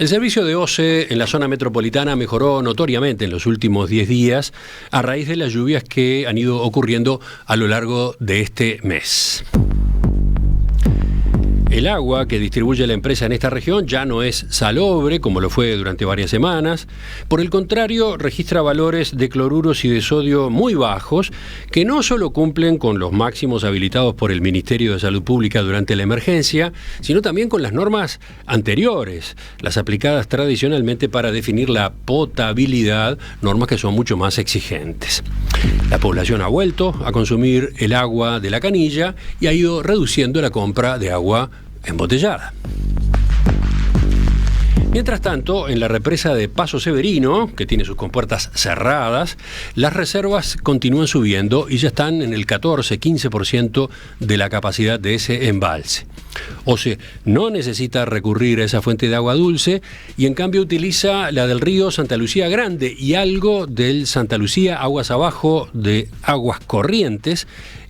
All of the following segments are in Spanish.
El servicio de OCE en la zona metropolitana mejoró notoriamente en los últimos 10 días a raíz de las lluvias que han ido ocurriendo a lo largo de este mes. El agua que distribuye la empresa en esta región ya no es salobre, como lo fue durante varias semanas. Por el contrario, registra valores de cloruros y de sodio muy bajos, que no solo cumplen con los máximos habilitados por el Ministerio de Salud Pública durante la emergencia, sino también con las normas anteriores, las aplicadas tradicionalmente para definir la potabilidad, normas que son mucho más exigentes. La población ha vuelto a consumir el agua de la canilla y ha ido reduciendo la compra de agua embotellada. Mientras tanto, en la represa de Paso Severino, que tiene sus compuertas cerradas, las reservas continúan subiendo y ya están en el 14-15% de la capacidad de ese embalse. OCE no necesita recurrir a esa fuente de agua dulce y en cambio utiliza la del río Santa Lucía Grande y algo del Santa Lucía Aguas Abajo de Aguas Corrientes,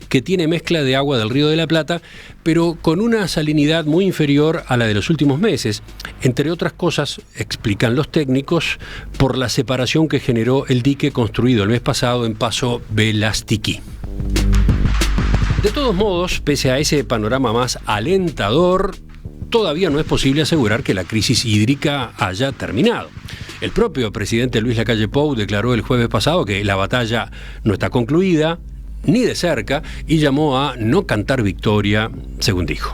que tiene mezcla de agua del Río de la Plata, pero con una salinidad muy inferior a la de los últimos meses, entre otras cosas, explican los técnicos, por la separación que generó el dique construido el mes pasado en Paso Velastiquí. De todos modos, pese a ese panorama más alentador, todavía no es posible asegurar que la crisis hídrica haya terminado. El propio presidente Luis Lacalle Pou declaró el jueves pasado que la batalla no está concluida, ni de cerca, y llamó a no cantar victoria, según dijo.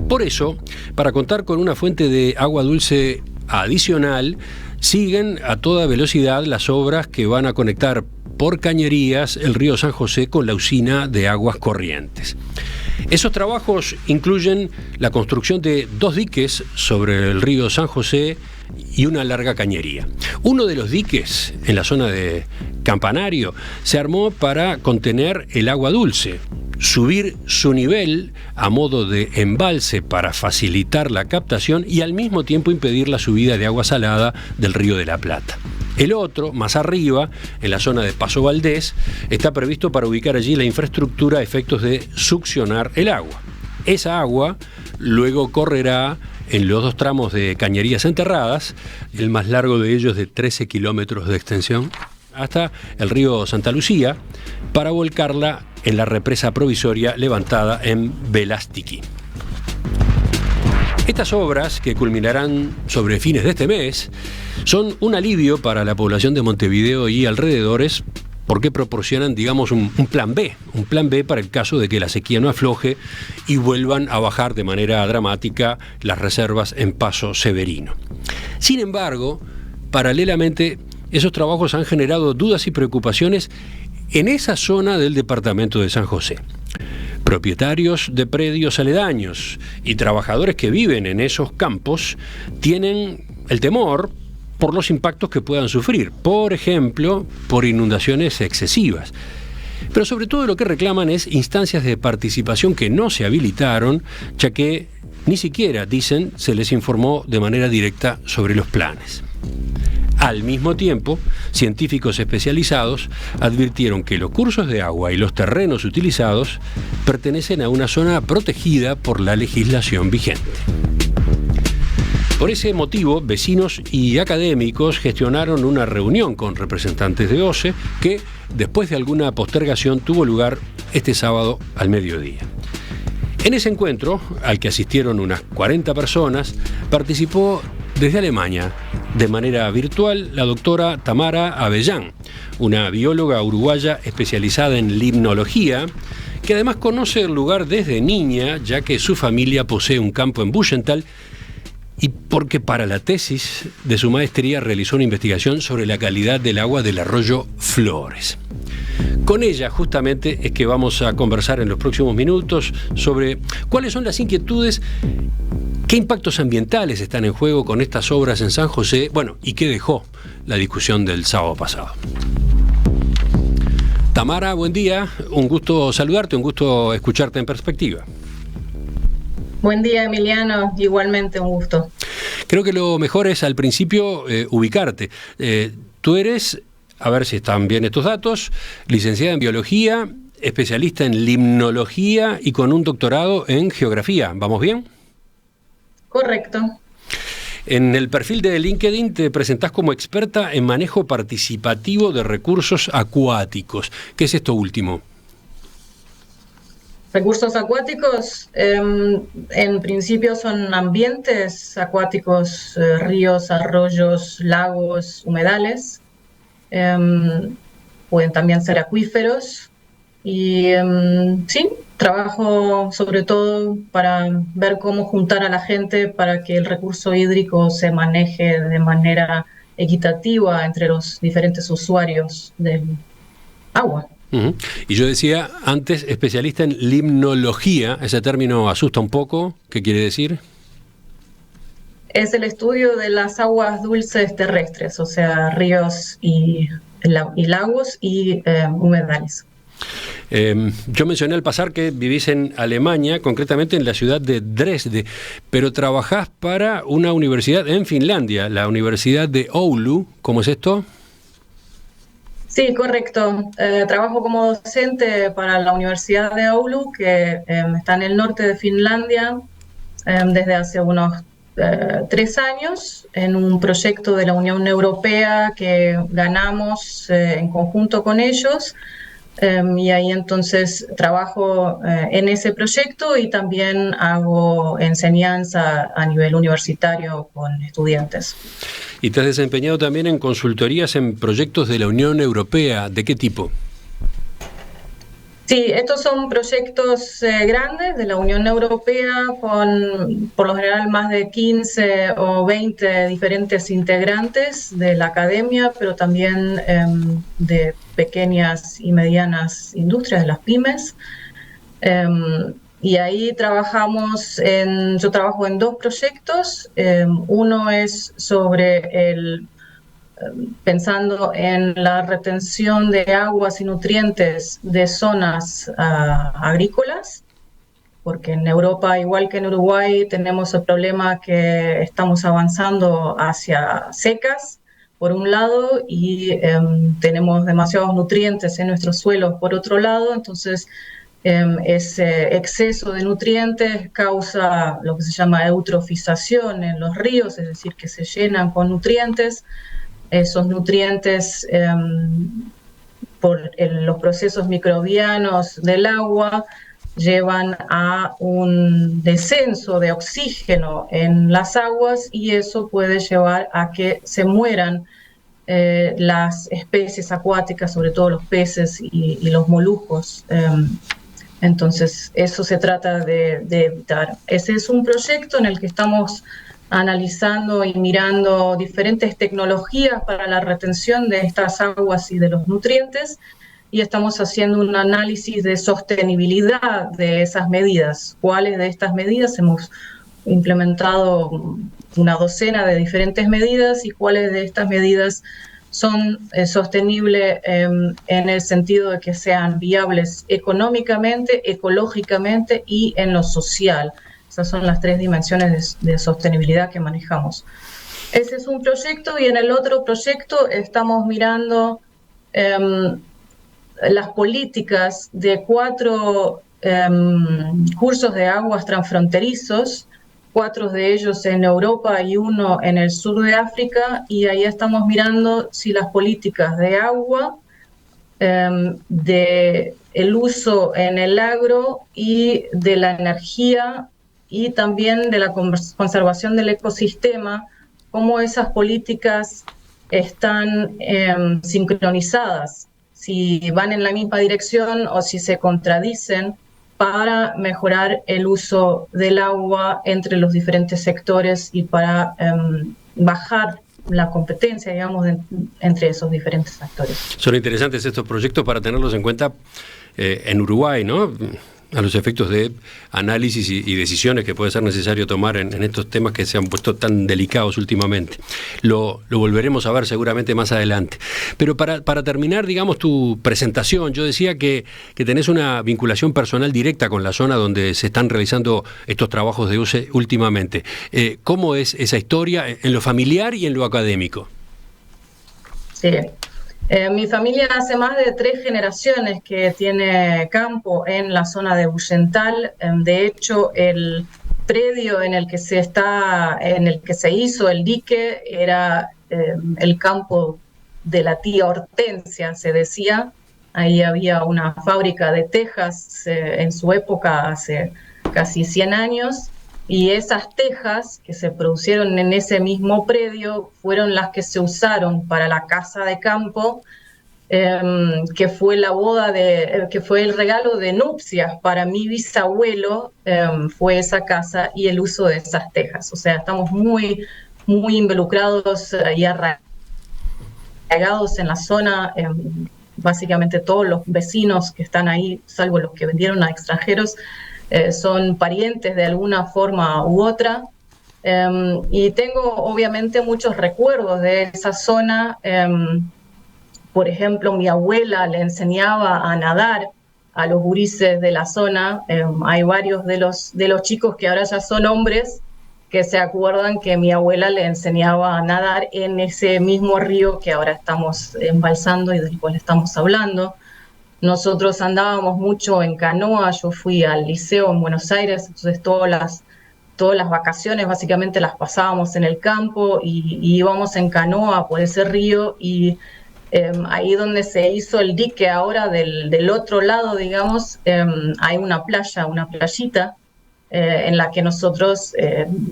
Por eso, para contar con una fuente de agua dulce adicional, siguen a toda velocidad las obras que van a conectar por cañerías el río San José con la usina de Aguas Corrientes. Esos trabajos incluyen la construcción de 2 diques sobre el río San José y una larga cañería. Uno de los diques, en la zona de Campanario, se armó para contener el agua dulce, subir su nivel a modo de embalse para facilitar la captación y al mismo tiempo impedir la subida de agua salada del Río de la Plata. El otro, más arriba, en la zona de Paso Valdés, está previsto para ubicar allí la infraestructura a efectos de succionar el agua. Esa agua luego correrá en los 2 tramos de cañerías enterradas, el más largo de ellos de 13 kilómetros de extensión, hasta el río Santa Lucía, para volcarla en la represa provisoria levantada en Velastiquí. Estas obras, que culminarán sobre fines de este mes, son un alivio para la población de Montevideo y alrededores, porque proporcionan, digamos, un plan B para el caso de que la sequía no afloje y vuelvan a bajar de manera dramática las reservas en Paso Severino. Sin embargo, paralelamente, esos trabajos han generado dudas y preocupaciones en esa zona del departamento de San José. Propietarios de predios aledaños y trabajadores que viven en esos campos tienen el temor por los impactos que puedan sufrir, por ejemplo, por inundaciones excesivas. Pero sobre todo lo que reclaman es instancias de participación que no se habilitaron, ya que ni siquiera, dicen, se les informó de manera directa sobre los planes. Al mismo tiempo, científicos especializados advirtieron que los cursos de agua y los terrenos utilizados pertenecen a una zona protegida por la legislación vigente. Por ese motivo, vecinos y académicos gestionaron una reunión con representantes de OCE que, después de alguna postergación, tuvo lugar este sábado al mediodía. En ese encuentro, al que asistieron unas 40 personas, participó desde Alemania, de manera virtual, la doctora Tamara Avellán, una bióloga uruguaya especializada en limnología, que además conoce el lugar desde niña, ya que su familia posee un campo en Buchental, y porque para la tesis de su maestría realizó una investigación sobre la calidad del agua del arroyo Flores. Con ella justamente es que vamos a conversar en los próximos minutos sobre cuáles son las inquietudes, qué impactos ambientales están en juego con estas obras en San José, bueno, y qué dejó la discusión del sábado pasado. Tamara, buen día, un gusto saludarte, un gusto escucharte en Perspectiva. Buen día, Emiliano, igualmente un gusto. Creo que lo mejor es al principio ubicarte. Tú eres, a ver si están bien estos datos, licenciada en biología, especialista en limnología y con un doctorado en geografía. ¿Vamos bien? Correcto. En el perfil de LinkedIn te presentás como experta en manejo participativo de recursos acuáticos. ¿Qué es esto último? Recursos acuáticos, en principio son ambientes acuáticos, ríos, arroyos, lagos, humedales. Pueden también ser acuíferos. Y sí, trabajo sobre todo para ver cómo juntar a la gente para que el recurso hídrico se maneje de manera equitativa entre los diferentes usuarios del agua. Uh-huh. Y yo decía antes, especialista en limnología, ese término asusta un poco, ¿qué quiere decir? Es el estudio de las aguas dulces terrestres, o sea, ríos y lagos y humedales. Yo mencioné al pasar que vivís en Alemania, concretamente en la ciudad de Dresde, pero trabajás para una universidad en Finlandia, la Universidad de Oulu. ¿Cómo es esto? Sí, correcto. Trabajo como docente para la Universidad de Oulu, que está en el norte de Finlandia, desde hace unos 3 años, en un proyecto de la Unión Europea que ganamos en conjunto con ellos. Y ahí entonces trabajo en ese proyecto y también hago enseñanza a nivel universitario con estudiantes. Y te has desempeñado también en consultorías en proyectos de la Unión Europea. ¿De qué tipo? Sí, estos son proyectos grandes de la Unión Europea con, por lo general, más de 15 o 20 diferentes integrantes de la academia, pero también de pequeñas y medianas industrias, de las pymes. Y ahí yo trabajo en 2 proyectos. Uno es sobre pensando en la retención de aguas y nutrientes de zonas agrícolas, porque en Europa, igual que en Uruguay, tenemos el problema que estamos avanzando hacia secas, por un lado, y tenemos demasiados nutrientes en nuestros suelos, por otro lado. Entonces, ese exceso de nutrientes causa lo que se llama eutrofización en los ríos, es decir, que se llenan con nutrientes. Esos nutrientes, por los procesos microbianos del agua, llevan a un descenso de oxígeno en las aguas y eso puede llevar a que se mueran las especies acuáticas, sobre todo los peces y los moluscos. Entonces, eso se trata de evitar. Ese es un proyecto en el que estamos analizando y mirando diferentes tecnologías para la retención de estas aguas y de los nutrientes, y estamos haciendo un análisis de sostenibilidad de esas medidas. ¿Cuáles de estas medidas? Hemos implementado una docena de diferentes medidas, y cuáles de estas medidas son sostenibles en el sentido de que sean viables económicamente, ecológicamente y en lo social. Esas son las 3 dimensiones de sostenibilidad que manejamos. Ese es un proyecto, y en el otro proyecto estamos mirando las políticas de 4 cursos de aguas transfronterizos, 4 de ellos en Europa y 1 en el sur de África, y ahí estamos mirando si las políticas de agua, de el uso en el agro y de la energía y también de la conservación del ecosistema, cómo esas políticas están sincronizadas, si van en la misma dirección o si se contradicen, para mejorar el uso del agua entre los diferentes sectores y para bajar la competencia, digamos, entre esos diferentes actores. Son interesantes estos proyectos para tenerlos en cuenta en Uruguay, ¿no? A los efectos de análisis y decisiones que puede ser necesario tomar en estos temas que se han puesto tan delicados últimamente. Lo volveremos a ver seguramente más adelante. Pero para terminar, digamos, tu presentación, yo decía que tenés una vinculación personal directa con la zona donde se están realizando estos trabajos de UCE últimamente. ¿Cómo es esa historia en lo familiar y en lo académico? Sí. Mi familia hace más de 3 generaciones que tiene campo en la zona de Buyental. De hecho, el predio en el que se hizo el dique era el campo de la tía Hortensia, se decía. Ahí había una fábrica de tejas en su época, hace casi 100 años, y esas tejas que se producieron en ese mismo predio fueron las que se usaron para la casa de campo, que fue que fue el regalo de nupcias para mi bisabuelo, fue esa casa y el uso de esas tejas. O sea, estamos muy, muy involucrados y arraigados en la zona. Básicamente todos los vecinos que están ahí, salvo los que vendieron a extranjeros, son parientes de alguna forma u otra. Y tengo obviamente muchos recuerdos de esa zona. Por ejemplo, mi abuela le enseñaba a nadar a los gurises de la zona. Hay varios de los chicos que ahora ya son hombres que se acuerdan que mi abuela le enseñaba a nadar en ese mismo río que ahora estamos embalsando y del cual estamos hablando. Nosotros andábamos mucho en canoa. Yo fui al liceo en Buenos Aires, entonces todas las vacaciones básicamente las pasábamos en el campo y íbamos en canoa por ese río, y ahí donde se hizo el dique ahora del otro lado, digamos, hay una playa, una playita, en la que nosotros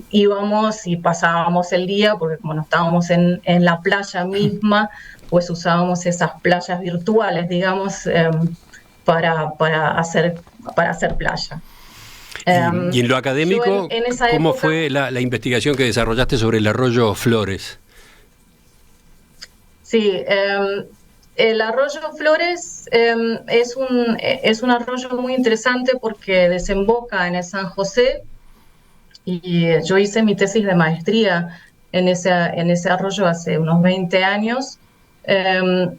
íbamos y pasábamos el día, porque como no estábamos en la playa misma, pues usábamos esas playas virtuales, digamos, para hacer playa. Y en lo académico, en esa ¿cómo época fue la investigación que desarrollaste sobre el arroyo Flores? Sí, el arroyo Flores es un arroyo muy interesante porque desemboca en el San José, y yo hice mi tesis de maestría en ese arroyo hace unos 20 años.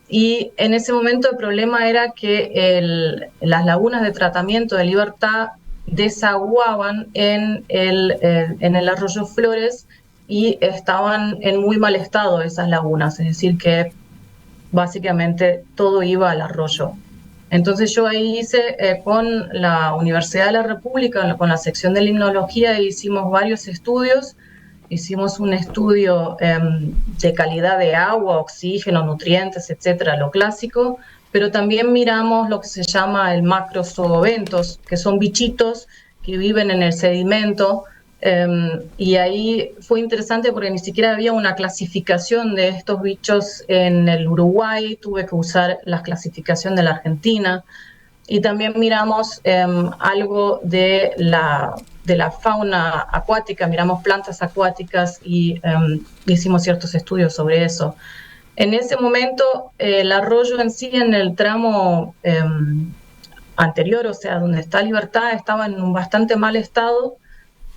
Y en ese momento el problema era que las lagunas de tratamiento de Libertad desaguaban en el arroyo Flores, y estaban en muy mal estado esas lagunas, es decir, que básicamente todo iba al arroyo. Entonces yo ahí hice con la Universidad de la República, con la sección de limnología, hicimos varios estudios. Hicimos un estudio de calidad de agua, oxígeno, nutrientes, etcétera, lo clásico, pero también miramos lo que se llama el macrozoobentos, que son bichitos que viven en el sedimento. Y ahí fue interesante porque ni siquiera había una clasificación de estos bichos en el Uruguay. Tuve que usar la clasificación de la Argentina. Y también miramos algo de la fauna acuática, miramos plantas acuáticas y hicimos ciertos estudios sobre eso. En ese momento, el arroyo en sí, en el tramo anterior, o sea, donde está Libertad, estaba en un bastante mal estado,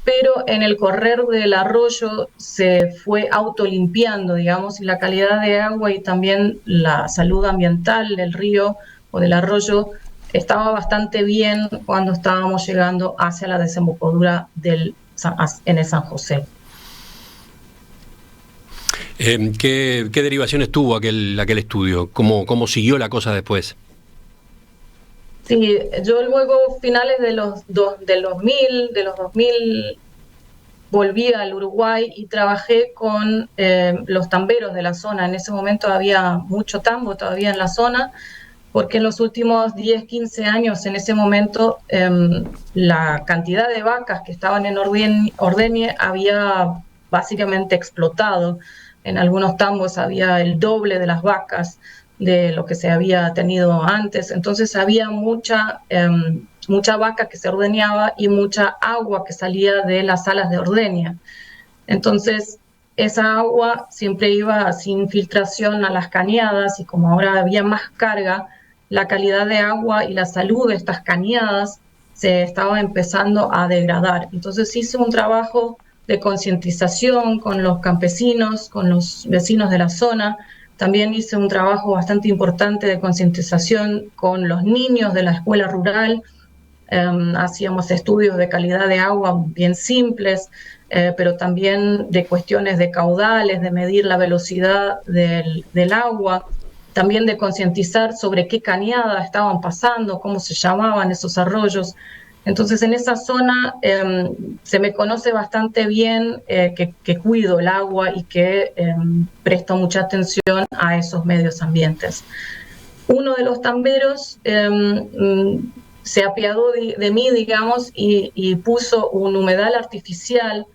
pero en el correr del arroyo se fue autolimpiando, digamos, y la calidad de agua y también la salud ambiental del río o del arroyo estaba bastante bien cuando estábamos llegando hacia la desembocadura en el San José. ¿Qué derivaciones tuvo aquel estudio? ¿Cómo siguió la cosa después? Sí, yo luego, finales de los 2000, volví al Uruguay y trabajé con los tamberos de la zona. En ese momento había mucho tambo todavía en la zona, porque en los últimos 10, 15 años, en ese momento, la cantidad de vacas que estaban en ordeñe había básicamente explotado. En algunos tambos había el doble de las vacas de lo que se había tenido antes. Entonces había mucha vaca que se ordeñaba y mucha agua que salía de las salas de ordeña. Entonces esa agua siempre iba sin filtración a las cañadas, y como ahora había más carga, la calidad de agua y la salud de estas cañadas se estaba empezando a degradar. Entonces hice un trabajo de concientización con los campesinos, con los vecinos de la zona. También hice un trabajo bastante importante de concientización con los niños de la escuela rural. Hacíamos estudios de calidad de agua bien simples, pero también de cuestiones de caudales, de medir la velocidad del agua, también de concientizar sobre qué cañada estaban pasando, cómo se llamaban esos arroyos. Entonces, en esa zona se me conoce bastante bien que cuido el agua y que presto mucha atención a esos medios ambientes. Uno de los tamberos se apiadó de mí, digamos, y puso un humedal artificial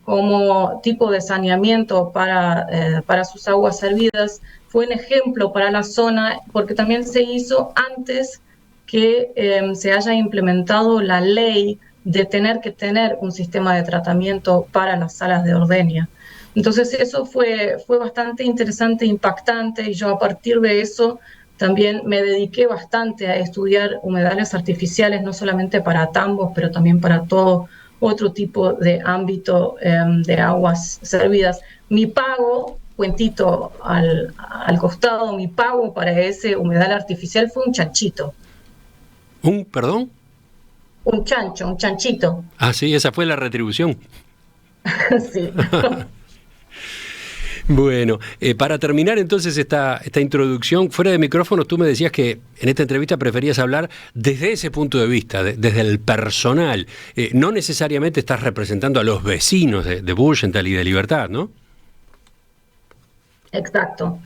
como tipo de saneamiento para sus aguas servidas. Fue un ejemplo para la zona porque también se hizo antes que se haya implementado la ley de tener que tener un sistema de tratamiento para las salas de ordeña. Entonces eso fue bastante interesante, impactante, y yo a partir de eso también me dediqué bastante a estudiar humedales artificiales, no solamente para tambos, pero también para todo otro tipo de ámbito de aguas servidas. Mi pago, cuentito al costado, mi pago para ese humedal artificial fue un chanchito. ¿Un, perdón? Un chancho, un chanchito. Ah, sí, esa fue la retribución. Sí. Bueno, para terminar entonces esta introducción, fuera de micrófono, tú me decías que en esta entrevista preferías hablar desde ese punto de vista, desde el personal. No necesariamente estás representando a los vecinos de Burgenthal y de Libertad, ¿no? Exacto.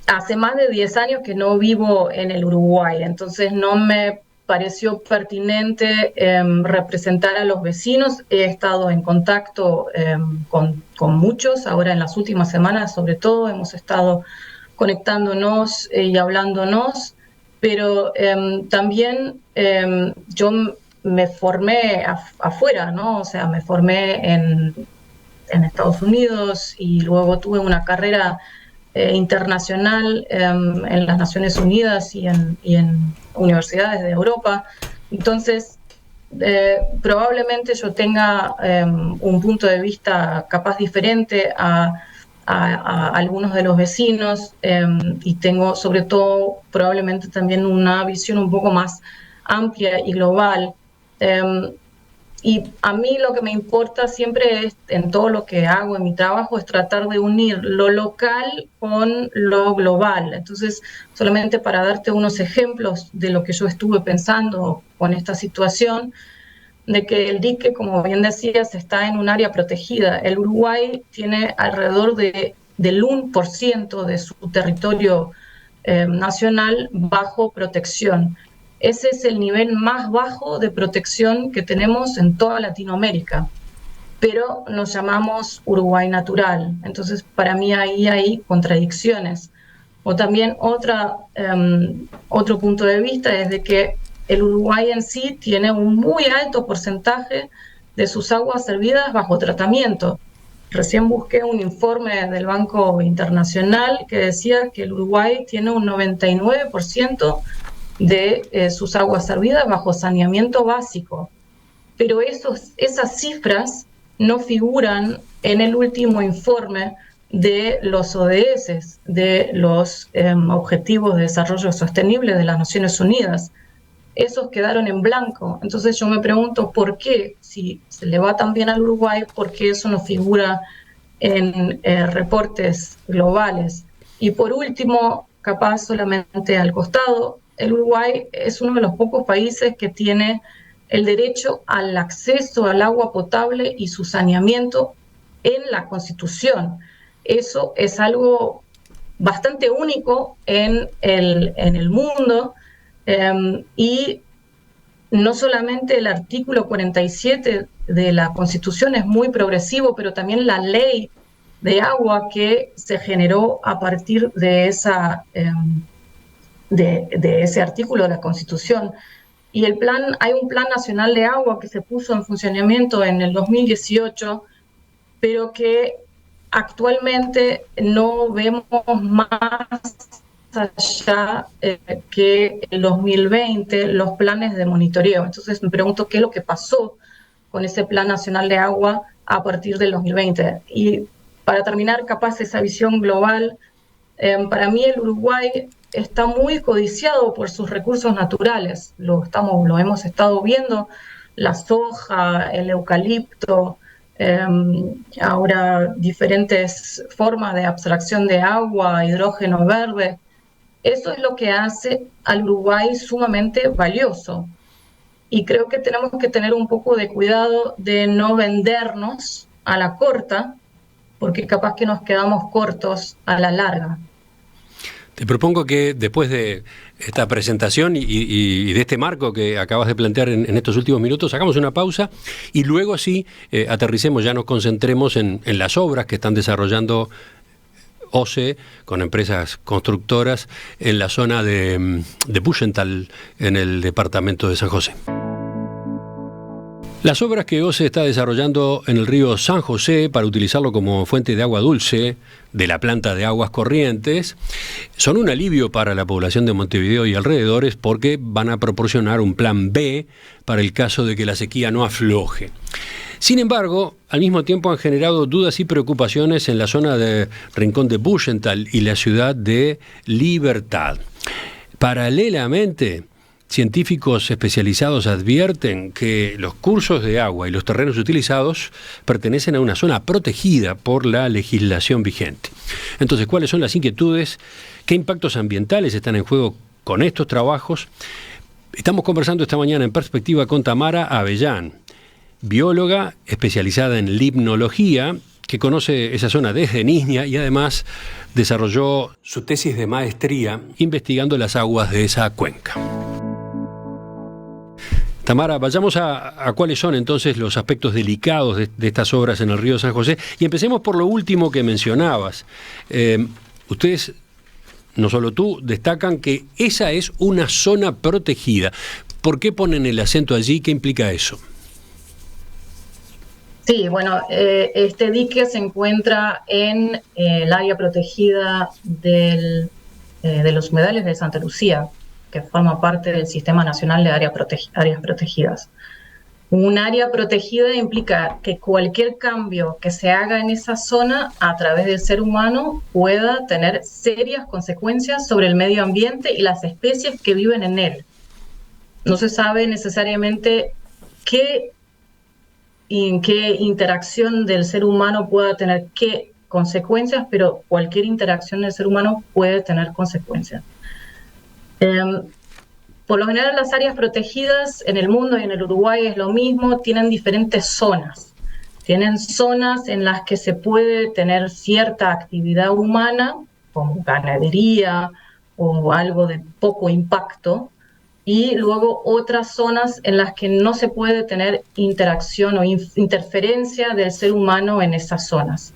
Hace más de 10 años que no vivo en el Uruguay, entonces no me pareció pertinente representar a los vecinos. He estado en contacto con muchos, ahora en las últimas semanas sobre todo, hemos estado conectándonos y hablándonos, pero también yo me formé afuera, ¿no? O sea, me formé en Estados Unidos y luego tuve una carrera internacional en las Naciones Unidas y en universidades de Europa. Entonces, probablemente yo tenga un punto de vista capaz diferente a algunos de los vecinos y tengo sobre todo probablemente también una visión un poco más amplia y global. Y a mí lo que me importa siempre es, en todo lo que hago en mi trabajo, es tratar de unir lo local con lo global. Entonces, solamente para darte unos ejemplos de lo que yo estuve pensando con esta situación, de que el dique, como bien decías, está en un área protegida. El Uruguay tiene alrededor del 1% de su territorio nacional bajo protección. Ese es el nivel más bajo de protección que tenemos en toda Latinoamérica, pero nos llamamos Uruguay natural. Entonces, para mí ahí hay contradicciones. O también otro punto de vista es de que el Uruguay en sí tiene un muy alto porcentaje de sus aguas servidas bajo tratamiento. Recién busqué un informe del Banco Internacional que decía que el Uruguay tiene un 99% de sus aguas servidas bajo saneamiento básico. Pero esas cifras no figuran en el último informe de los ODS, de los Objetivos de Desarrollo Sostenible de las Naciones Unidas. Esos quedaron en blanco. Entonces yo me pregunto por qué, si se le va tan bien al Uruguay, por qué eso no figura en reportes globales. Y por último, capaz solamente al costado, el Uruguay es uno de los pocos países que tiene el derecho al acceso al agua potable y su saneamiento en la Constitución. Eso es algo bastante único en el mundo y no solamente el artículo 47 de la Constitución es muy progresivo, pero también la ley de agua que se generó a partir de ese artículo de la Constitución. Y hay un Plan Nacional de Agua que se puso en funcionamiento en el 2018, pero que actualmente no vemos más allá que el 2020 los planes de monitoreo. Entonces me pregunto qué es lo que pasó con ese Plan Nacional de Agua a partir del 2020. Y para terminar, capaz esa visión global, para mí el Uruguay está muy codiciado por sus recursos naturales. Lo hemos estado viendo, la soja, el eucalipto, ahora diferentes formas de abstracción de agua, hidrógeno verde. Eso es lo que hace al Uruguay sumamente valioso. y creo que tenemos que tener un poco de cuidado de no vendernos a la corta, porque capaz que nos quedamos cortos a la larga. Te propongo que después de esta presentación y de este marco que acabas de plantear en estos últimos minutos, hagamos una pausa y luego sí aterricemos, ya nos concentremos en las obras que están desarrollando OCE con empresas constructoras en la zona de Buchental, en el departamento de San José. Las obras que OCE está desarrollando en el río San José para utilizarlo como fuente de agua dulce de la planta de aguas corrientes son un alivio para la población de Montevideo y alrededores, porque van a proporcionar un plan B para el caso de que la sequía no afloje. Sin embargo, al mismo tiempo han generado dudas y preocupaciones en la zona de Rincón de Buchental y la ciudad de Libertad. Paralelamente, científicos especializados advierten que los cursos de agua y los terrenos utilizados pertenecen a una zona protegida por la legislación vigente. Entonces, ¿cuáles son las inquietudes? ¿Qué impactos ambientales están en juego con estos trabajos? Estamos conversando esta mañana en Perspectiva con Tamara Avellán, bióloga especializada en limnología, que conoce esa zona desde niña y además desarrolló su tesis de maestría investigando las aguas de esa cuenca. Tamara, vayamos a cuáles son entonces los aspectos delicados de estas obras en el río San José, y empecemos por lo último que mencionabas. Ustedes, no solo tú, destacan que esa es una zona protegida. ¿Por qué ponen el acento allí? ¿Qué implica eso? Sí, bueno, este dique se encuentra en el área protegida de los humedales de Santa Lucía, que forma parte del Sistema Nacional de Áreas Protegidas. Un área protegida implica que cualquier cambio que se haga en esa zona a través del ser humano pueda tener serias consecuencias sobre el medio ambiente y las especies que viven en él. No se sabe necesariamente qué interacción del ser humano pueda tener qué consecuencias, pero cualquier interacción del ser humano puede tener consecuencias. Por lo general, las áreas protegidas en el mundo y en el Uruguay es lo mismo, tienen diferentes zonas. Tienen zonas en las que se puede tener cierta actividad humana, como ganadería o algo de poco impacto, y luego otras zonas en las que no se puede tener interacción o interferencia del ser humano en esas zonas.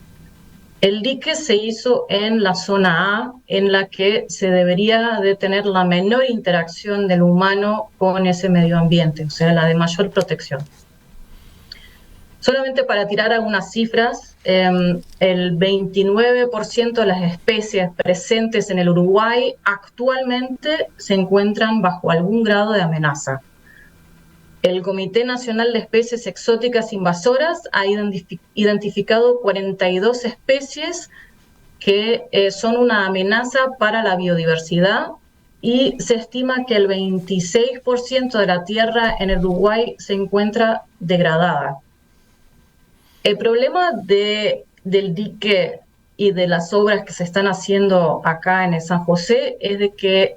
El dique se hizo en la zona A, en la que se debería de tener la menor interacción del humano con ese medio ambiente, o sea, la de mayor protección. Solamente para tirar algunas cifras, el 29% de las especies presentes en el Uruguay actualmente se encuentran bajo algún grado de amenaza. El Comité Nacional de Especies Exóticas Invasoras ha identificado 42 especies que son una amenaza para la biodiversidad, y se estima que el 26% de la tierra en el Uruguay se encuentra degradada. El problema del dique y de las obras que se están haciendo acá en el San José es de que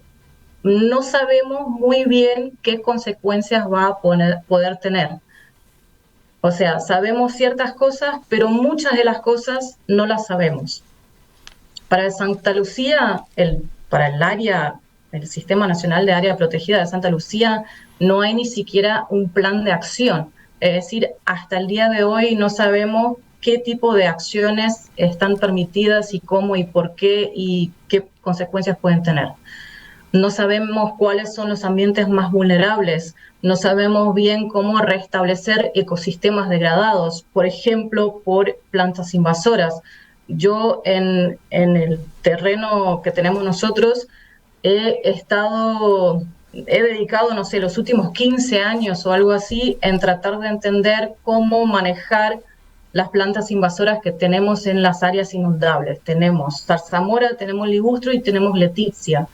no sabemos muy bien qué consecuencias va a poder tener. O sea, sabemos ciertas cosas, pero muchas de las cosas no las sabemos. Para Santa Lucía, para el área, el Sistema Nacional de Área Protegida de Santa Lucía, no hay ni siquiera un plan de acción. Es decir, hasta el día de hoy no sabemos qué tipo de acciones están permitidas y cómo y por qué y qué consecuencias pueden tener. No sabemos cuáles son los ambientes más vulnerables, no sabemos bien cómo restablecer ecosistemas degradados, por ejemplo, por plantas invasoras. Yo en el terreno que tenemos nosotros he dedicado, no sé, los últimos 15 años o algo así en tratar de entender cómo manejar las plantas invasoras que tenemos en las áreas inundables. Tenemos zarzamora, tenemos ligustro y tenemos leticia.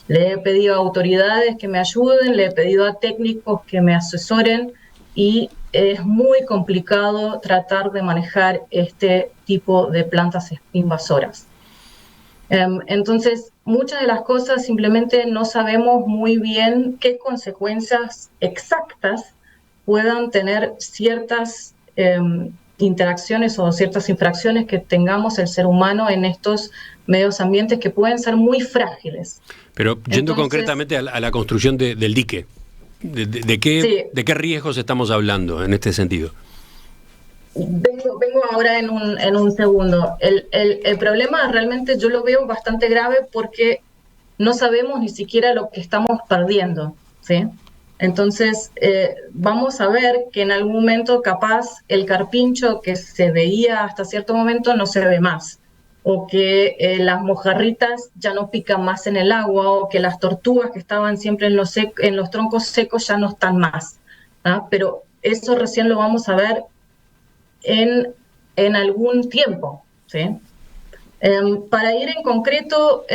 Le he pedido a autoridades que me ayuden, le he pedido a técnicos que me asesoren, y es muy complicado tratar de manejar este tipo de plantas invasoras. Entonces, muchas de las cosas simplemente no sabemos muy bien qué consecuencias exactas puedan tener ciertas interacciones o ciertas infracciones que tengamos el ser humano en estos medios ambientes que pueden ser muy frágiles. Pero yendo concretamente a la construcción del dique, ¿de qué riesgos estamos hablando en este sentido? Vengo ahora en un segundo. El problema realmente yo lo veo bastante grave porque no sabemos ni siquiera lo que estamos perdiendo, ¿sí? Entonces, vamos a ver que en algún momento capaz el carpincho que se veía hasta cierto momento no se ve más, o que las mojarritas ya no pican más en el agua, o que las tortugas que estaban siempre en los troncos secos ya no están más, ¿ah? Pero eso recién lo vamos a ver en algún tiempo, ¿sí? Para ir en concreto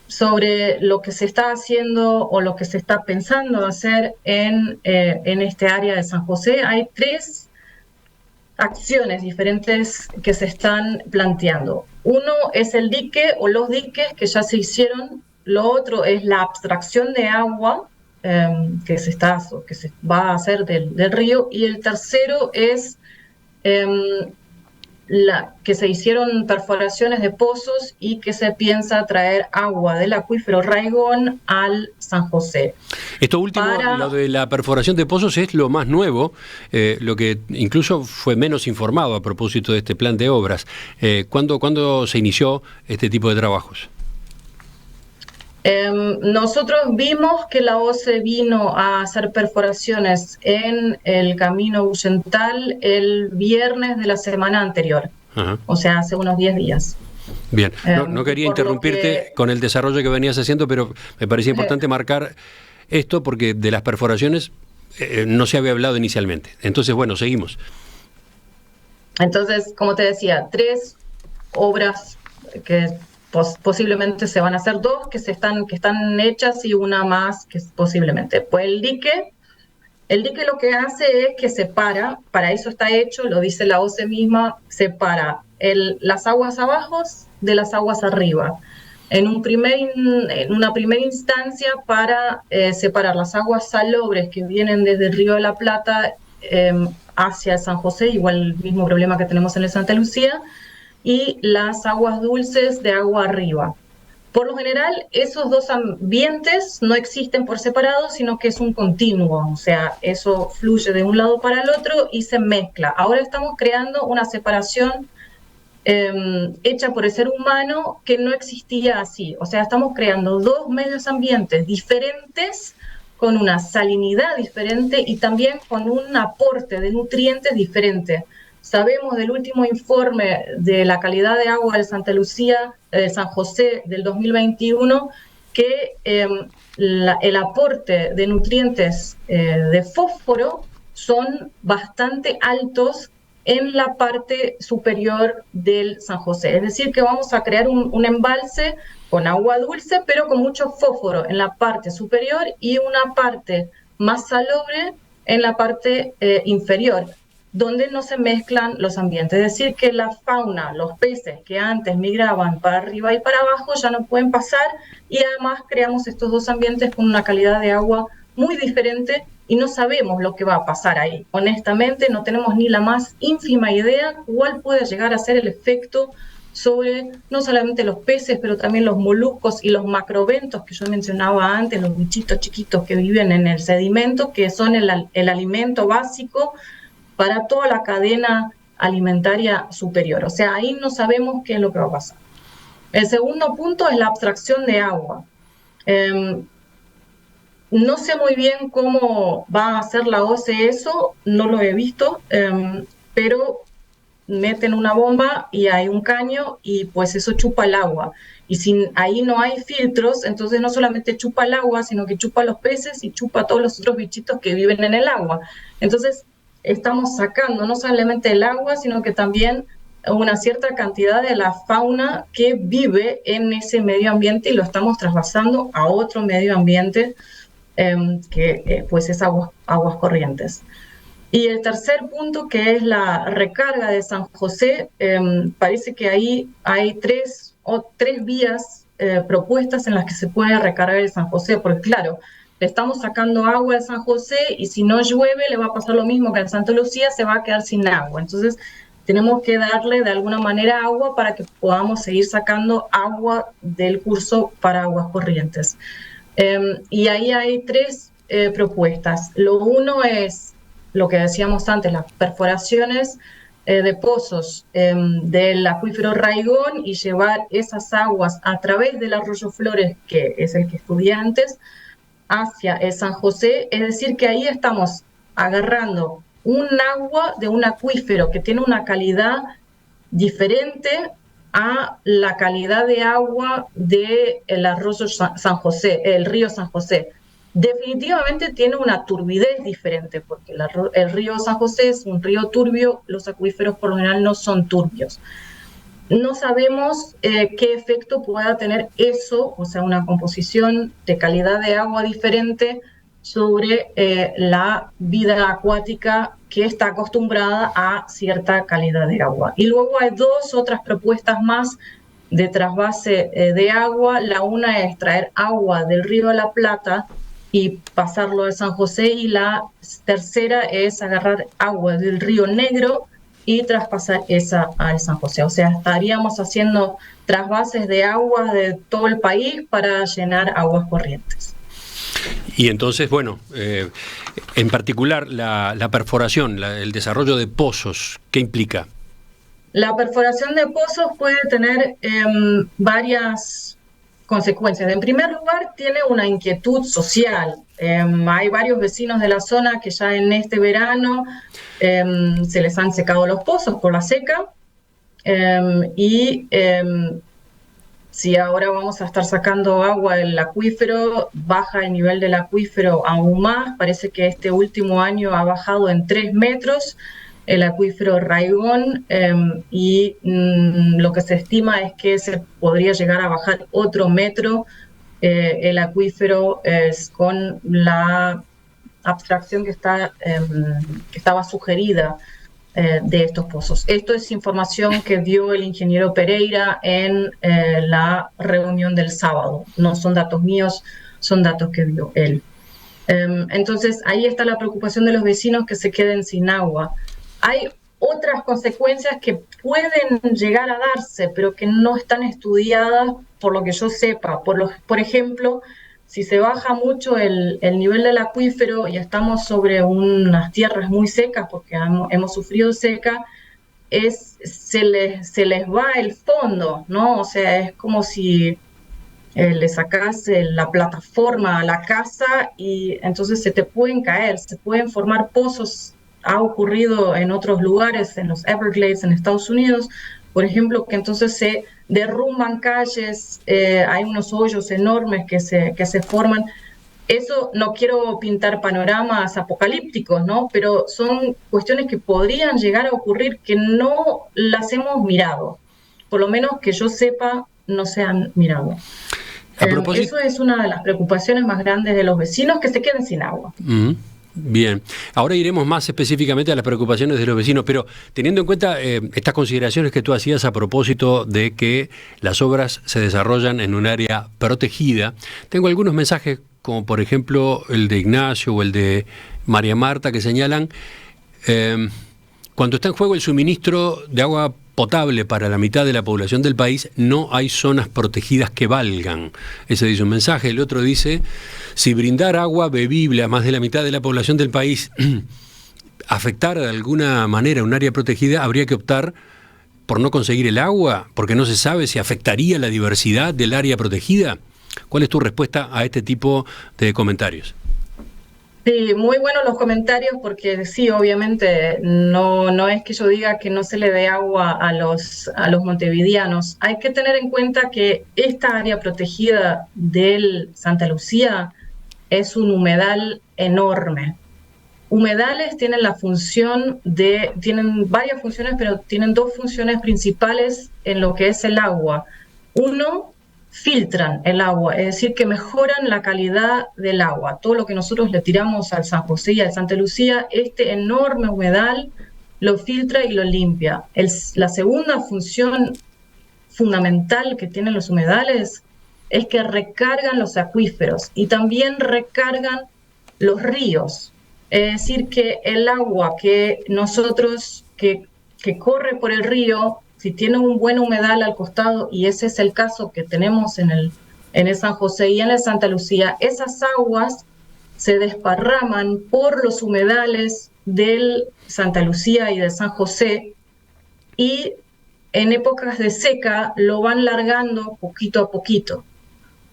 sobre lo que se está haciendo o lo que se está pensando hacer en este área de San José, hay 3 acciones diferentes que se están planteando. Uno es el dique o los diques que ya se hicieron, lo otro es la abstracción de agua que se va a hacer del río, y el tercero es que se hicieron perforaciones de pozos y que se piensa traer agua del acuífero Raigón al San José. Esto último, lo de la perforación de pozos, es lo más nuevo, lo que incluso fue menos informado a propósito de este plan de obras. ¿Cuándo se inició este tipo de trabajos? Nosotros vimos que la OCE vino a hacer perforaciones en el camino Huyental el viernes de la semana anterior. Ajá. O sea, hace unos 10 días. Bien, no quería interrumpirte con el desarrollo que venías haciendo, pero me parecía importante marcar esto porque de las perforaciones no se había hablado inicialmente. Entonces, bueno, seguimos. Entonces, como te decía, 3 obras que posiblemente se van a hacer 2 que están hechas y una más que posiblemente. Pues el dique lo que hace es que separa, para eso está hecho, lo dice la OCE misma, separa las aguas abajo de las aguas arriba. En una primera instancia para separar las aguas salobres que vienen desde el Río de la Plata hacia San José, igual el mismo problema que tenemos en el Santa Lucía, y las aguas dulces de agua arriba. Por lo general, esos 2 ambientes no existen por separado, sino que es un continuo, o sea, eso fluye de un lado para el otro y se mezcla. Ahora estamos creando una separación hecha por el ser humano que no existía así, o sea, estamos creando 2 medios ambientes diferentes, con una salinidad diferente y también con un aporte de nutrientes diferente. Sabemos del último informe de la calidad de agua de Santa Lucía, de San José del 2021, que el aporte de nutrientes de fósforo son bastante altos en la parte superior del San José. Es decir, que vamos a crear un embalse con agua dulce, pero con mucho fósforo en la parte superior y una parte más salobre en la parte inferior, donde no se mezclan los ambientes. Es decir, que la fauna, los peces que antes migraban para arriba y para abajo ya no pueden pasar, y además creamos estos 2 ambientes con una calidad de agua muy diferente y no sabemos lo que va a pasar ahí. Honestamente, no tenemos ni la más ínfima idea cuál puede llegar a ser el efecto sobre no solamente los peces, pero también los moluscos y los macrobentos que yo mencionaba antes, los bichitos chiquitos que viven en el sedimento, que son el alimento básico para toda la cadena alimentaria superior. O sea, ahí no sabemos qué es lo que va a pasar. El segundo punto es la abstracción de agua. No sé muy bien cómo va a hacer la OCE eso, no lo he visto, pero meten una bomba y hay un caño y pues eso chupa el agua. Y si ahí no hay filtros, entonces no solamente chupa el agua, sino que chupa los peces y chupa a todos los otros bichitos que viven en el agua. Entonces estamos sacando no solamente el agua, sino que también una cierta cantidad de la fauna que vive en ese medio ambiente y lo estamos trasvasando a otro medio ambiente que pues es aguas corrientes. Y el tercer punto, que es la recarga de San José, parece que ahí hay 3 tres vías propuestas en las que se puede recargar el San José, porque claro, le estamos sacando agua al San José y si no llueve le va a pasar lo mismo que al Santa Lucía, se va a quedar sin agua. Entonces tenemos que darle de alguna manera agua para que podamos seguir sacando agua del curso para Aguas Corrientes. Y ahí hay tres propuestas. Lo uno es lo que decíamos antes, las perforaciones de pozos del acuífero Raigón y llevar esas aguas a través del arroyo Flores, que es el que estudié antes, hacia el San José. Es decir, que ahí estamos agarrando un agua de un acuífero que tiene una calidad diferente a la calidad de agua del arroyo San José, el río San José. Definitivamente tiene una turbidez diferente, porque el río San José es un río turbio, los acuíferos por lo general no son turbios. No sabemos qué efecto pueda tener eso, o sea, una composición de calidad de agua diferente sobre la vida acuática que está acostumbrada a cierta calidad de agua. Y luego hay dos otras propuestas más de trasvase de agua. La una es traer agua del río de la Plata y pasarlo al San José, y la tercera es agarrar agua del río Negro y traspasar esa al San José. O sea, estaríamos haciendo trasvases de aguas de todo el país para llenar Aguas Corrientes. Y entonces, bueno, en particular la perforación, el desarrollo de pozos, ¿qué implica? La perforación de pozos puede tener varias consecuencias. En primer lugar, tiene una inquietud social. Hay varios vecinos de la zona que ya en este verano se les han secado los pozos por la seca, y si ahora vamos a estar sacando agua del acuífero, baja el nivel del acuífero aún más. Parece que este último año ha bajado en 3 metros el acuífero Raigón, y lo que se estima es que se podría llegar a bajar otro metro el acuífero con la abstracción que estaba sugerida de estos pozos. Esto es información que dio el ingeniero Pereira en la reunión del sábado. No son datos míos, son datos que dio él. Entonces, ahí está la preocupación de los vecinos que se queden sin agua. Hay otras consecuencias que pueden llegar a darse, pero que no están estudiadas por lo que yo sepa. Por ejemplo, si se baja mucho el nivel del acuífero y estamos sobre unas tierras muy secas, porque hemos sufrido seca, se les va el fondo, ¿no? O sea, es como si le sacas la plataforma a la casa y entonces se te pueden caer, se pueden formar pozos. Ha ocurrido en otros lugares, en los Everglades, en Estados Unidos, por ejemplo, que entonces se derrumban calles, hay unos hoyos enormes que se forman. Eso, no quiero pintar panoramas apocalípticos, ¿no? Pero son cuestiones que podrían llegar a ocurrir que no las hemos mirado. Por lo menos que yo sepa, no se han mirado. Eso es una de las preocupaciones más grandes de los vecinos, que se queden sin agua. Bien, ahora iremos más específicamente a las preocupaciones de los vecinos, pero teniendo en cuenta estas consideraciones que tú hacías a propósito de que las obras se desarrollan en un área protegida, tengo algunos mensajes, como por ejemplo el de Ignacio o el de María Marta, que señalan cuando está en juego el suministro de agua potable para la mitad de la población del país, no hay zonas protegidas que valgan. Ese dice un mensaje. El otro dice, si brindar agua bebible a más de la mitad de la población del país afectara de alguna manera un área protegida, habría que optar por no conseguir el agua, porque no se sabe si afectaría la diversidad del área protegida. ¿Cuál es tu respuesta a este tipo de comentarios? Sí, muy buenos los comentarios, porque sí, obviamente no es que yo diga que no se le dé agua a los montevideanos. Hay que tener en cuenta que esta área protegida del Santa Lucía es un humedal enorme. Humedales tienen tienen varias funciones, pero tienen dos funciones principales en lo que es el agua. Uno, filtran el agua, es decir, que mejoran la calidad del agua. Todo lo que nosotros le tiramos al San José y al Santa Lucía, este enorme humedal lo filtra y lo limpia. La segunda función fundamental que tienen los humedales es que recargan los acuíferos y también recargan los ríos. Es decir, que el agua que corre por el río, si tiene un buen humedal al costado, y ese es el caso que tenemos en el San José y en el Santa Lucía, esas aguas se desparraman por los humedales del Santa Lucía y del San José, y en épocas de seca lo van largando poquito a poquito.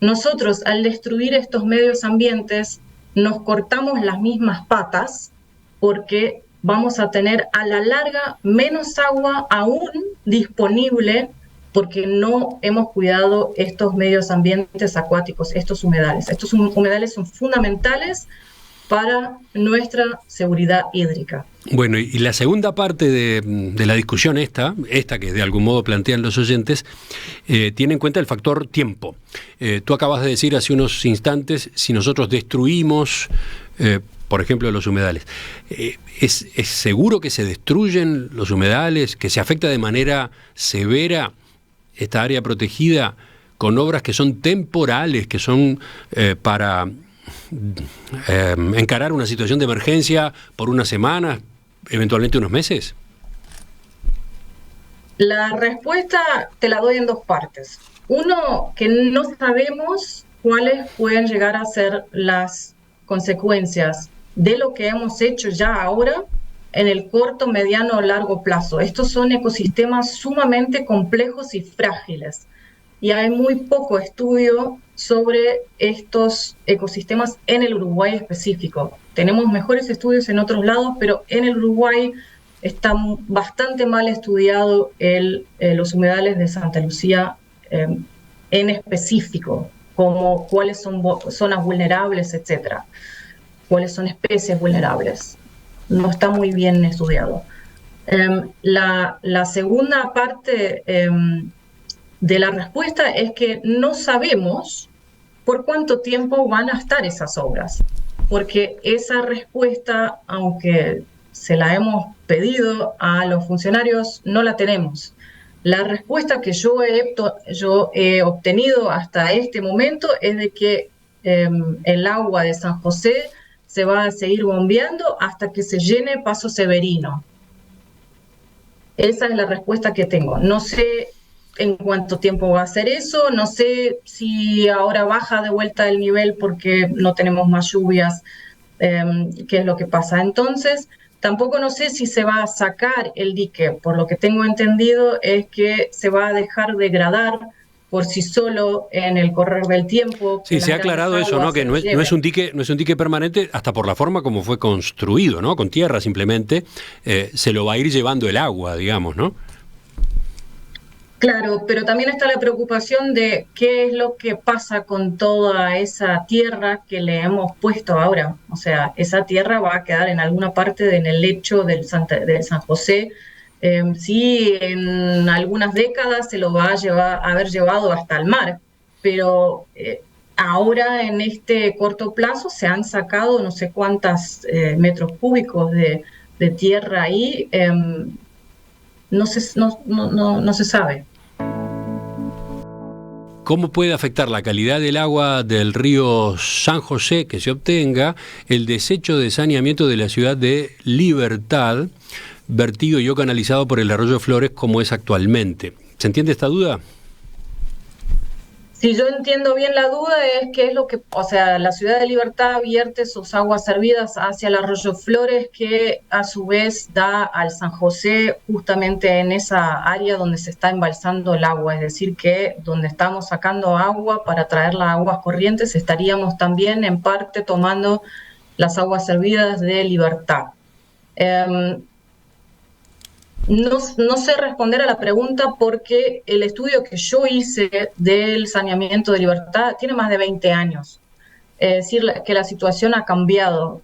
Nosotros, al destruir estos medios ambientes, nos cortamos las mismas patas, porque vamos a tener a la larga menos agua aún disponible, porque no hemos cuidado estos medios ambientes acuáticos, estos humedales. Estos humedales son fundamentales para nuestra seguridad hídrica. Bueno, y la segunda parte de la discusión esta que de algún modo plantean los oyentes, tiene en cuenta el factor tiempo. Tú acabas de decir hace unos instantes, si nosotros destruimos, por ejemplo, los humedales, ¿es seguro que se destruyen los humedales, que se afecta de manera severa esta área protegida con obras que son temporales, que son para encarar una situación de emergencia por unas semanas, eventualmente unos meses? La respuesta te la doy en dos partes. Uno, que no sabemos cuáles pueden llegar a ser las consecuencias de lo que hemos hecho ya ahora en el corto, mediano o largo plazo. Estos son ecosistemas sumamente complejos y frágiles, y hay muy poco estudio sobre estos ecosistemas en el Uruguay específico. Tenemos mejores estudios en otros lados, pero en el Uruguay está bastante mal estudiado los humedales de Santa Lucía en específico, como cuáles son zonas vulnerables, etcétera, cuáles son especies vulnerables. No está muy bien estudiado. La segunda parte de la respuesta es que no sabemos por cuánto tiempo van a estar esas obras, porque esa respuesta, aunque se la hemos pedido a los funcionarios, no la tenemos. La respuesta que yo he obtenido hasta este momento es de que el agua de San José se va a seguir bombeando hasta que se llene Paso Severino. Esa es la respuesta que tengo. No sé en cuánto tiempo va a ser eso, no sé si ahora baja de vuelta el nivel porque no tenemos más lluvias, qué es lo que pasa. Entonces, tampoco no sé si se va a sacar el dique. Por lo que tengo entendido es que se va a dejar degradar por sí solo en el correr del tiempo. Sí, se ha aclarado eso, ¿no? Que no es un dique permanente, hasta por la forma como fue construido, ¿no? Con tierra simplemente, se lo va a ir llevando el agua, digamos, ¿no? Claro, pero también está la preocupación de qué es lo que pasa con toda esa tierra que le hemos puesto ahora. O sea, esa tierra va a quedar en alguna parte en el lecho del San José. Sí, en algunas décadas se lo va a haber llevado hasta el mar, pero ahora en este corto plazo se han sacado no sé cuántos metros cúbicos de tierra ahí, no se sabe. ¿Cómo puede afectar la calidad del agua del río San José que se obtenga el desecho de saneamiento de la ciudad de Libertad, vertido y o canalizado por el arroyo Flores como es actualmente? ¿Se entiende esta duda? Si yo entiendo bien la duda es que es lo que, o sea, la ciudad de Libertad vierte sus aguas servidas hacia el arroyo Flores, que a su vez da al San José justamente en esa área donde se está embalsando el agua, es decir, que donde estamos sacando agua para traer las aguas corrientes, estaríamos también en parte tomando las aguas servidas de Libertad. No sé responder a la pregunta porque el estudio que yo hice del saneamiento de Libertad tiene más de 20 años. Es decir, que la situación ha cambiado.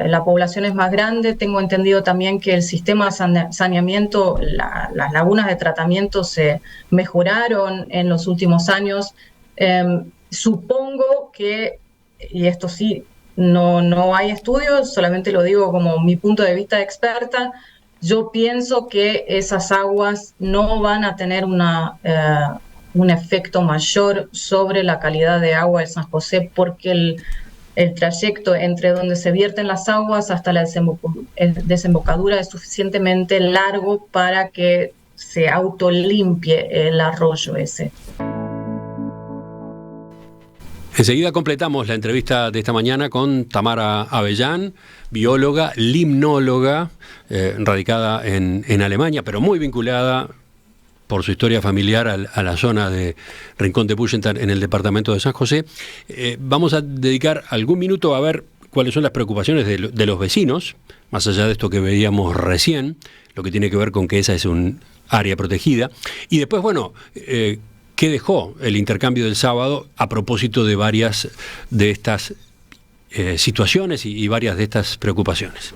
La población es más grande. Tengo entendido también que el sistema de saneamiento, las lagunas de tratamiento se mejoraron en los últimos años. Supongo que, y esto sí, no hay estudios, solamente lo digo como mi punto de vista de experta, yo pienso que esas aguas no van a tener un efecto mayor sobre la calidad de agua de San José, porque el trayecto entre donde se vierten las aguas hasta la desembocadura es suficientemente largo para que se autolimpie el arroyo ese. Enseguida completamos la entrevista de esta mañana con Tamara Avellán, bióloga, limnóloga, radicada en Alemania, pero muy vinculada por su historia familiar a la zona de Rincón de Puyentan en el departamento de San José. Vamos a dedicar algún minuto a ver cuáles son las preocupaciones de los vecinos, más allá de esto que veíamos recién, lo que tiene que ver con que esa es un área protegida. Y después, bueno, ¿qué dejó el intercambio del sábado a propósito de varias de estas situaciones y varias de estas preocupaciones?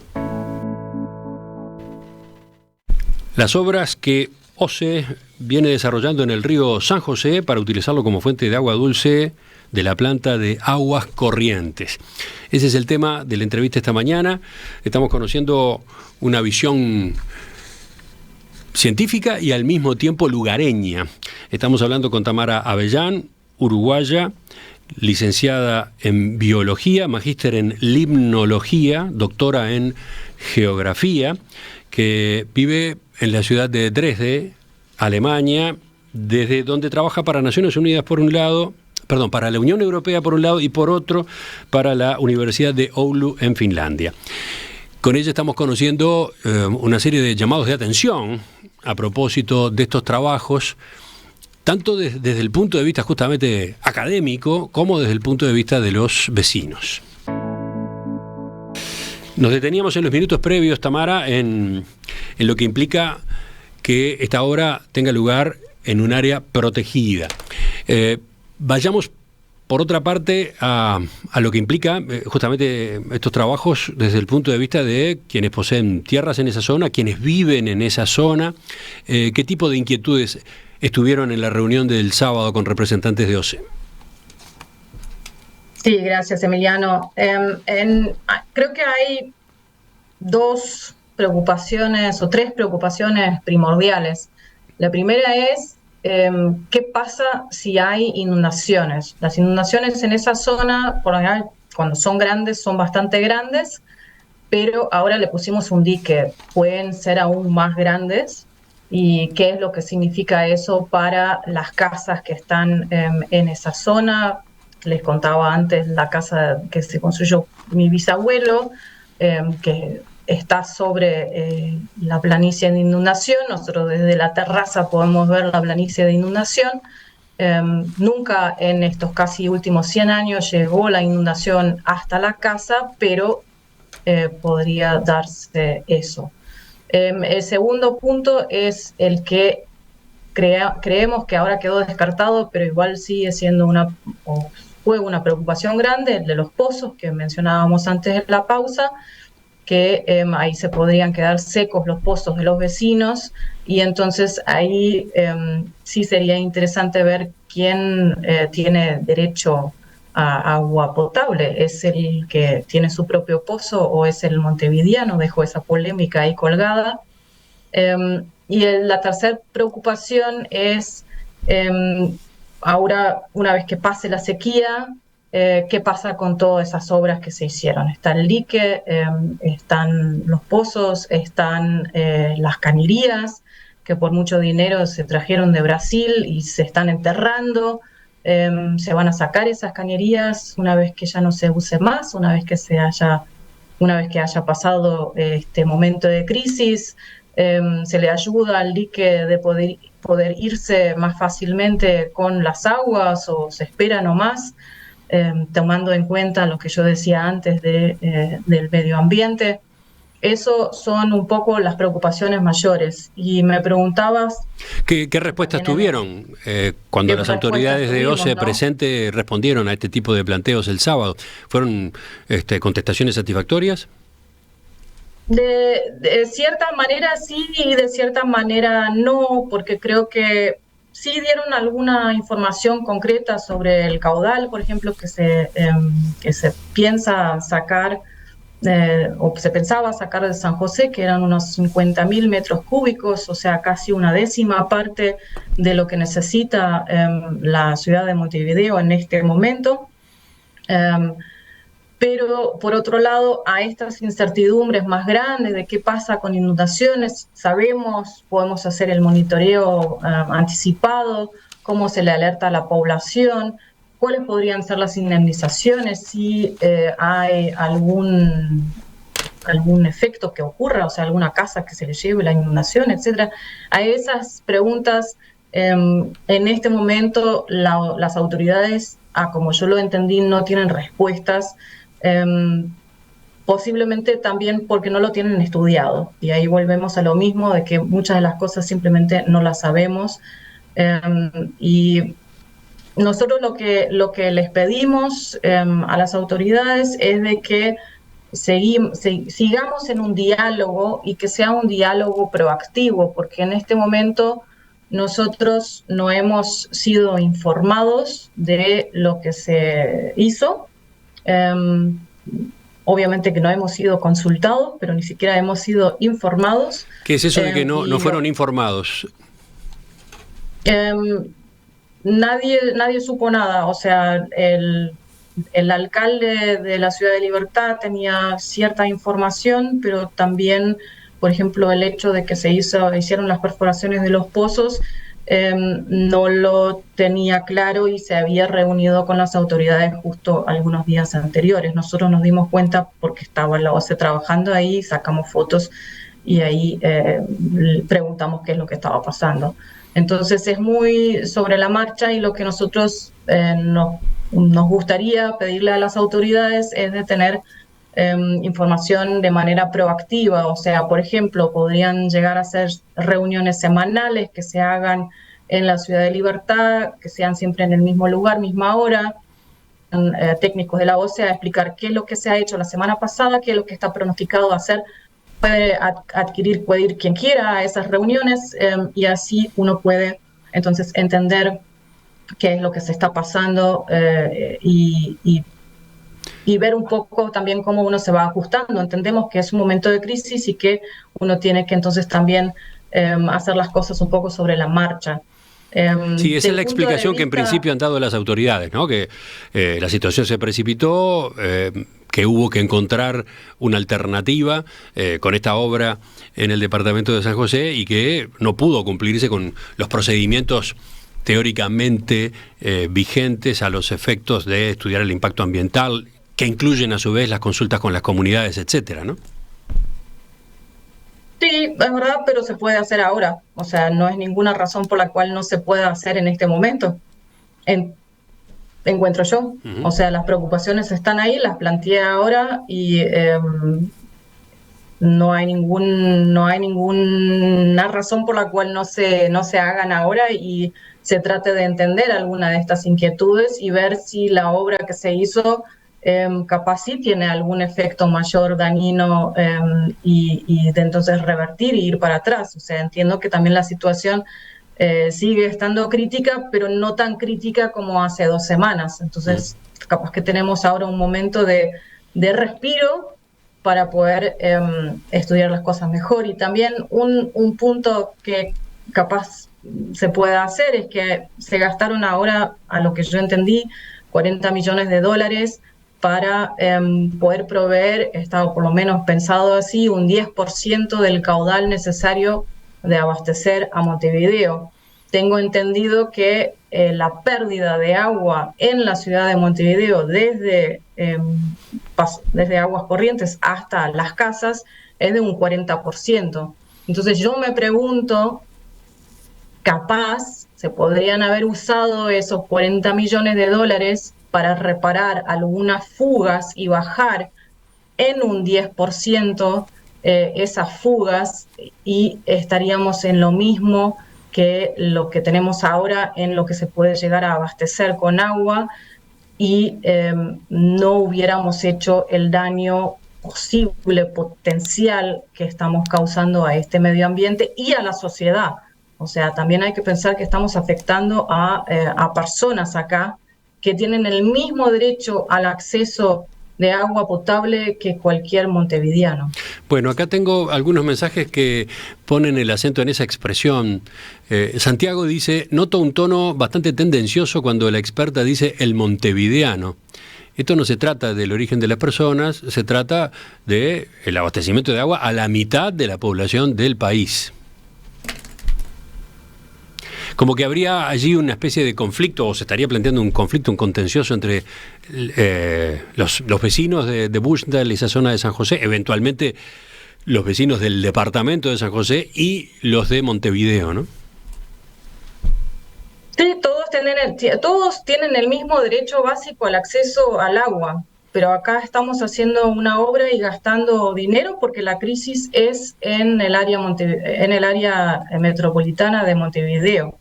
Las obras que OCE viene desarrollando en el río San José para utilizarlo como fuente de agua dulce de la planta de aguas corrientes. Ese es el tema de la entrevista esta mañana. Estamos conociendo una visión científica y al mismo tiempo lugareña. Estamos hablando con Tamara Avellán, uruguaya, licenciada en biología, magíster en limnología, doctora en geografía, que vive en la ciudad de Dresde, Alemania, desde donde trabaja para Naciones Unidas por un lado, para la Unión Europea por un lado y por otro para la Universidad de Oulu en Finlandia. Con ella estamos conociendo una serie de llamados de atención a propósito de estos trabajos, tanto desde el punto de vista justamente académico como desde el punto de vista de los vecinos. Nos deteníamos en los minutos previos, Tamara, en lo que implica que esta obra tenga lugar en un área protegida. Vayamos, por otra parte, a lo que implica justamente estos trabajos desde el punto de vista de quienes poseen tierras en esa zona, quienes viven en esa zona. ¿Qué tipo de inquietudes estuvieron en la reunión del sábado con representantes de OCE? Sí, gracias, Emiliano. Creo que hay dos preocupaciones o tres preocupaciones primordiales. La primera es ¿qué pasa si hay inundaciones? Las inundaciones en esa zona, por lo general, cuando son grandes, son bastante grandes, pero ahora le pusimos un dique, pueden ser aún más grandes. ¿Y qué es lo que significa eso para las casas que están en esa zona? Les contaba antes la casa que se construyó mi bisabuelo, que está sobre la planicie de inundación. Nosotros desde la terraza podemos ver la planicie de inundación. Nunca en estos casi últimos 100 años llegó la inundación hasta la casa, pero podría darse eso. El segundo punto es el que creemos que ahora quedó descartado, pero igual sigue siendo fue una preocupación grande, el de los pozos que mencionábamos antes de la pausa, que ahí se podrían quedar secos los pozos de los vecinos, y entonces ahí sí sería interesante ver quién tiene derecho a agua potable. ¿Es el que tiene su propio pozo o es el montevideano? Dejó esa polémica ahí colgada. Y la tercera preocupación es, ahora, una vez que pase la sequía, ¿qué pasa con todas esas obras que se hicieron? Está el dique, están los pozos, están las cañerías, que por mucho dinero se trajeron de Brasil y se están enterrando. Se van a sacar esas cañerías una vez que ya no se use más, una vez que haya pasado este momento de crisis. Se le ayuda al dique de poder irse más fácilmente con las aguas, o se espera nomás, tomando en cuenta lo que yo decía antes del medio ambiente. Eso son un poco las preocupaciones mayores. Y me preguntabas... ¿Qué respuestas tuvieron cuando las autoridades de OCE presente respondieron a este tipo de planteos el sábado? ¿Fueron contestaciones satisfactorias? De cierta manera sí y de cierta manera no, porque creo que sí dieron alguna información concreta sobre el caudal, por ejemplo, que se piensa sacar o se pensaba sacar de San José, que eran unos 50.000 metros cúbicos, o sea, casi una décima parte de lo que necesita la ciudad de Montevideo en este momento. Pero por otro lado, a estas incertidumbres más grandes de qué pasa con inundaciones, sabemos, podemos hacer el monitoreo anticipado, cómo se le alerta a la población, cuáles podrían ser las indemnizaciones, si hay algún efecto que ocurra, o sea, alguna casa que se le lleve la inundación, etcétera. A esas preguntas, en este momento, las autoridades, como yo lo entendí, no tienen respuestas. Posiblemente también porque no lo tienen estudiado, y ahí volvemos a lo mismo de que muchas de las cosas simplemente no las sabemos, y nosotros lo que les pedimos a las autoridades es de que sigamos en un diálogo, y que sea un diálogo proactivo, porque en este momento nosotros no hemos sido informados de lo que se hizo. Obviamente que no hemos sido consultados, pero ni siquiera hemos sido informados. ¿Qué es eso de que no fueron informados? Nadie supo nada. O sea, el alcalde de la Ciudad de Libertad tenía cierta información, pero también, por ejemplo, el hecho de que se hicieron las perforaciones de los pozos, no lo tenía claro, y se había reunido con las autoridades justo algunos días anteriores. Nosotros nos dimos cuenta porque estaba la OCE trabajando ahí, sacamos fotos y ahí preguntamos qué es lo que estaba pasando. Entonces es muy sobre la marcha, y lo que nosotros nos gustaría pedirle a las autoridades es de tener información de manera proactiva. O sea, por ejemplo, podrían llegar a ser reuniones semanales que se hagan en la Ciudad de Libertad, que sean siempre en el mismo lugar, misma hora, técnicos de la OCE a explicar qué es lo que se ha hecho la semana pasada, qué es lo que está pronosticado hacer. Puede ir quien quiera a esas reuniones, y así uno puede entonces entender qué es lo que se está pasando, y ver un poco también cómo uno se va ajustando. Entendemos que es un momento de crisis y que uno tiene que entonces también hacer las cosas un poco sobre la marcha. Sí, esa es la explicación que en principio han dado las autoridades, ¿no? Que la situación se precipitó, que hubo que encontrar una alternativa con esta obra en el departamento de San José, y que no pudo cumplirse con los procedimientos teóricamente vigentes a los efectos de estudiar el impacto ambiental, que incluyen a su vez las consultas con las comunidades, etcétera, ¿no? Sí, es verdad, pero se puede hacer ahora. O sea, no es ninguna razón por la cual no se pueda hacer en este momento. Encuentro yo. O sea, las preocupaciones están ahí, las planteé ahora, y no hay ninguna razón por la cual no se hagan ahora, y se trate de entender alguna de estas inquietudes y ver si la obra que se hizo capaz sí tiene algún efecto mayor dañino, y de entonces revertir y ir para atrás. O sea, entiendo que también la situación sigue estando crítica, pero no tan crítica como hace 2 semanas. Entonces, capaz que tenemos ahora un momento de respiro para poder estudiar las cosas mejor. Y también un punto que capaz se pueda hacer es que se gastaron ahora, a lo que yo entendí, $40 millones para poder proveer, está por lo menos pensado así, un 10% del caudal necesario de abastecer a Montevideo. Tengo entendido que la pérdida de agua en la ciudad de Montevideo, desde aguas corrientes hasta las casas, es de un 40%. Entonces yo me pregunto, capaz se podrían haber usado esos $40 millones para reparar algunas fugas y bajar en un 10% esas fugas, y estaríamos en lo mismo que lo que tenemos ahora en lo que se puede llegar a abastecer con agua, y no hubiéramos hecho el daño posible, potencial, que estamos causando a este medio ambiente y a la sociedad. O sea, también hay que pensar que estamos afectando a personas acá que tienen el mismo derecho al acceso de agua potable que cualquier montevideano. Bueno, acá tengo algunos mensajes que ponen el acento en esa expresión. Santiago dice, noto un tono bastante tendencioso cuando la experta dice el montevideano. Esto no se trata del origen de las personas, se trata del abastecimiento de agua a la mitad de la población del país. Como que habría allí una especie de conflicto, o se estaría planteando un conflicto, un contencioso entre los vecinos de Bushnell y esa zona de San José, eventualmente los vecinos del departamento de San José y los de Montevideo, ¿no? Sí, todos tienen el mismo derecho básico al acceso al agua, pero acá estamos haciendo una obra y gastando dinero porque la crisis es en el área metropolitana de Montevideo.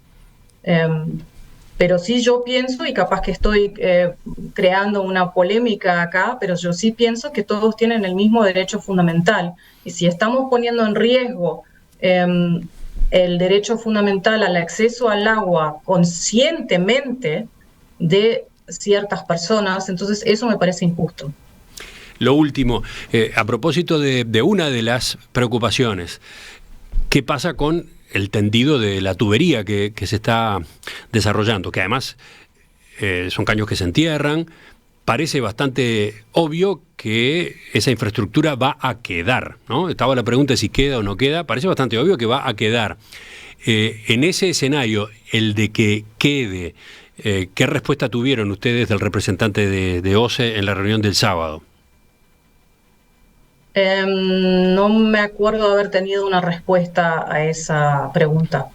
Pero sí yo pienso, y capaz que estoy creando una polémica acá, pero yo sí pienso que todos tienen el mismo derecho fundamental. Y si estamos poniendo en riesgo el derecho fundamental al acceso al agua conscientemente de ciertas personas, entonces eso me parece injusto. Lo último, a propósito de una de las preocupaciones, ¿qué pasa con el tendido de la tubería que se está desarrollando? Que además son caños que se entierran. Parece bastante obvio que esa infraestructura va a quedar, ¿no? Estaba la pregunta de si queda o no queda. Parece bastante obvio que va a quedar. En ese escenario, el de que quede, ¿qué respuesta tuvieron ustedes del representante de OCE en la reunión del sábado? No me acuerdo de haber tenido una respuesta a esa pregunta.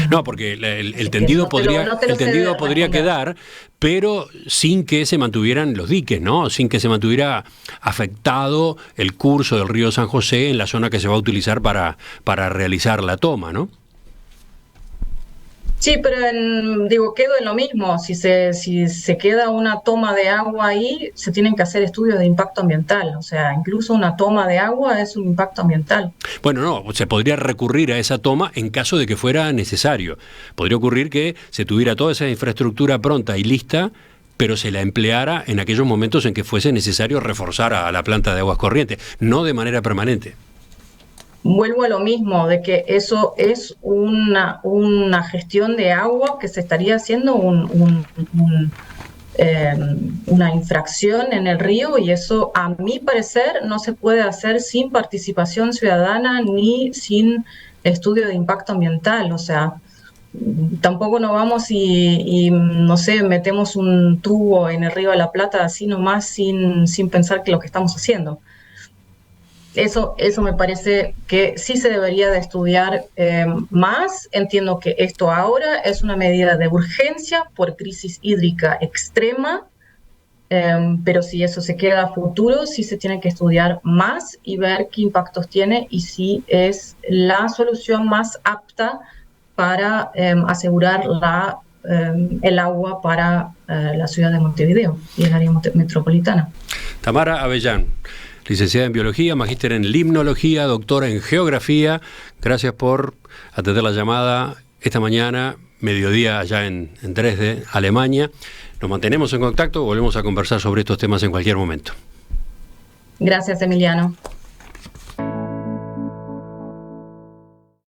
No, porque el tendido podría quedar, pero sin que se mantuvieran los diques, ¿no? Sin que se mantuviera afectado el curso del río San José en la zona que se va a utilizar para realizar la toma, ¿no? Sí, pero quedo en lo mismo. Si se queda una toma de agua ahí, se tienen que hacer estudios de impacto ambiental. O sea, incluso una toma de agua es un impacto ambiental. Bueno, no, se podría recurrir a esa toma en caso de que fuera necesario. Podría ocurrir que se tuviera toda esa infraestructura pronta y lista, pero se la empleara en aquellos momentos en que fuese necesario reforzar a la planta de aguas corrientes, no de manera permanente. Vuelvo a lo mismo, de que eso es una gestión de agua que se estaría haciendo una infracción en el río, y eso, a mi parecer, no se puede hacer sin participación ciudadana ni sin estudio de impacto ambiental. O sea, tampoco nos vamos y no sé, metemos un tubo en el río de la Plata así nomás sin pensar que lo que estamos haciendo. Eso me parece que sí se debería de estudiar más. Entiendo que esto ahora es una medida de urgencia por crisis hídrica extrema, pero si eso se queda a futuro, sí se tiene que estudiar más y ver qué impactos tiene y si es la solución más apta para asegurar el agua para la ciudad de Montevideo y el área metropolitana. Tamara Avellán, licenciada en Biología, magíster en Limnología, doctora en Geografía. Gracias por atender la llamada esta mañana, mediodía allá en Dresde, Alemania. Nos mantenemos en contacto, volvemos a conversar sobre estos temas en cualquier momento. Gracias, Emiliano.